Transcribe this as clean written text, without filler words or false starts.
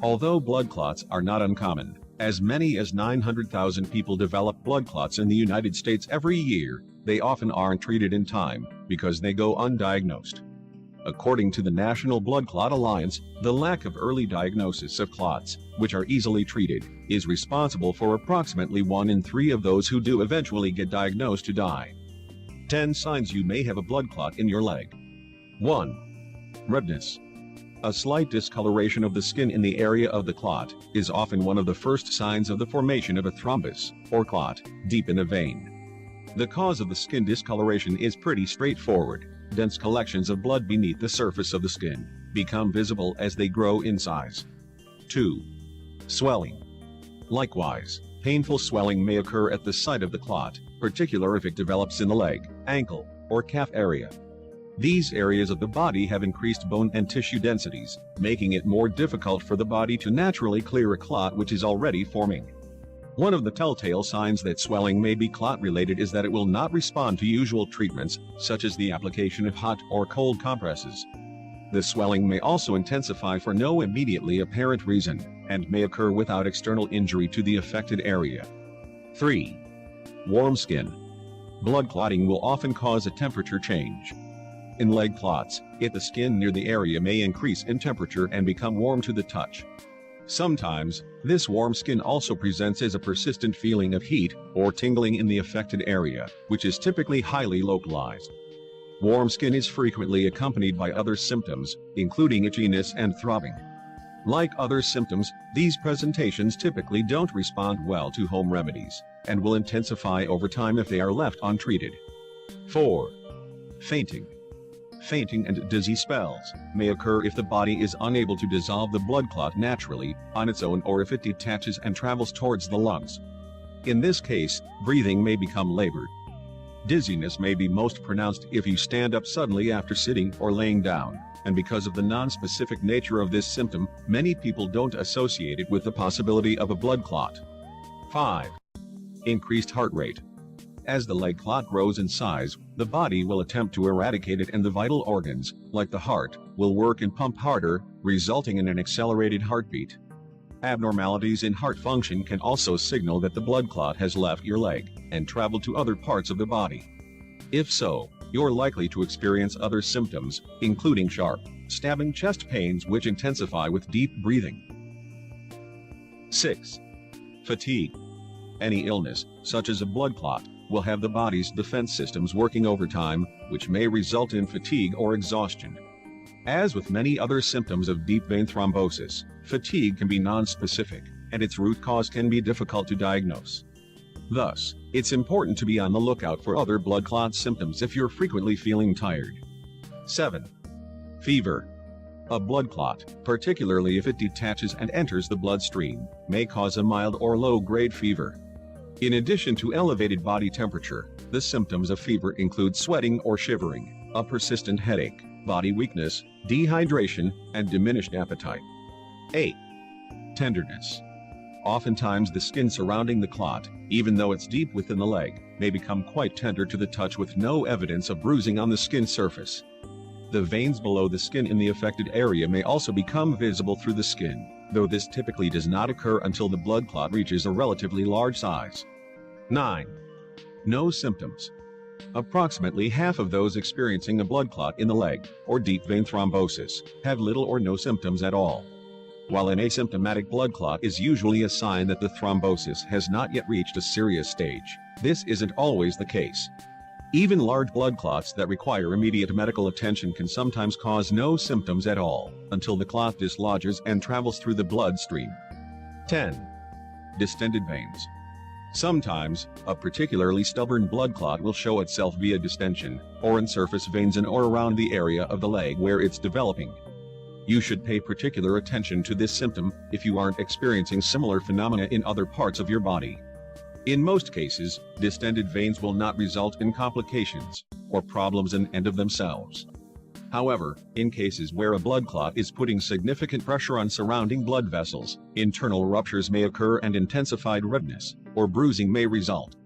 Although blood clots are not uncommon, as many as 900,000 people develop blood clots in the United States every year, they often aren't treated in time, because they go undiagnosed. According to the National Blood Clot Alliance, the lack of early diagnosis of clots, which are easily treated, is responsible for approximately 1 in 3 of those who do eventually get diagnosed to die. 10 signs you may have a blood clot in your leg. 1. Redness. A slight discoloration of the skin in the area of the clot is often one of the first signs of the formation of a thrombus, or clot, deep in a vein. The cause of the skin discoloration is pretty straightforward. Dense collections of blood beneath the surface of the skin become visible as they grow in size. 2. Swelling. Likewise, painful swelling may occur at the site of the clot, particularly if it develops in the leg, ankle, or calf area. These areas of the body have increased bone and tissue densities, making it more difficult for the body to naturally clear a clot which is already forming. One of the telltale signs that swelling may be clot-related is that it will not respond to usual treatments, such as the application of hot or cold compresses. The swelling may also intensify for no immediately apparent reason, and may occur without external injury to the affected area. 3. Warm skin. Blood clotting will often cause a temperature change. In leg clots, the skin near the area may increase in temperature and become warm to the touch. Sometimes, this warm skin also presents as a persistent feeling of heat or tingling in the affected area, which is typically highly localized. Warm skin is frequently accompanied by other symptoms, including itchiness and throbbing. Like other symptoms, these presentations typically don't respond well to home remedies, and will intensify over time if they are left untreated. 4. Fainting. Fainting and dizzy spells may occur if the body is unable to dissolve the blood clot naturally, on its own, or if it detaches and travels towards the lungs. In this case, breathing may become labored. Dizziness may be most pronounced if you stand up suddenly after sitting or laying down, and because of the non-specific nature of this symptom, many people don't associate it with the possibility of a blood clot. 5. Increased heart rate. As the leg clot grows in size, the body will attempt to eradicate it, and the vital organs, like the heart, will work and pump harder, resulting in an accelerated heartbeat. Abnormalities in heart function can also signal that the blood clot has left your leg and traveled to other parts of the body. If so, you're likely to experience other symptoms, including sharp, stabbing chest pains which intensify with deep breathing. 6. Fatigue. Any illness, such as a blood clot, will have the body's defense systems working overtime, which may result in fatigue or exhaustion. As with many other symptoms of deep vein thrombosis, fatigue can be nonspecific, and its root cause can be difficult to diagnose. Thus, it's important to be on the lookout for other blood clot symptoms if you're frequently feeling tired. 7. Fever. A blood clot, particularly if it detaches and enters the bloodstream, may cause a mild or low-grade fever. In addition to elevated body temperature, the symptoms of fever include sweating or shivering, a persistent headache, body weakness, dehydration, and diminished appetite. 8. Tenderness. Oftentimes the skin surrounding the clot, even though it's deep within the leg, may become quite tender to the touch with no evidence of bruising on the skin surface. The veins below the skin in the affected area may also become visible through the skin, though this typically does not occur until the blood clot reaches a relatively large size. 9. No symptoms. Approximately half of those experiencing a blood clot in the leg, or deep vein thrombosis, have little or no symptoms at all. While an asymptomatic blood clot is usually a sign that the thrombosis has not yet reached a serious stage, this isn't always the case. Even large blood clots that require immediate medical attention can sometimes cause no symptoms at all, until the clot dislodges and travels through the bloodstream. 10. Distended veins. Sometimes, a particularly stubborn blood clot will show itself via distension, or in surface veins in or around the area of the leg where it's developing. You should pay particular attention to this symptom if you aren't experiencing similar phenomena in other parts of your body. In most cases, distended veins will not result in complications or problems in and of themselves. However, in cases where a blood clot is putting significant pressure on surrounding blood vessels, internal ruptures may occur and intensified redness or bruising may result.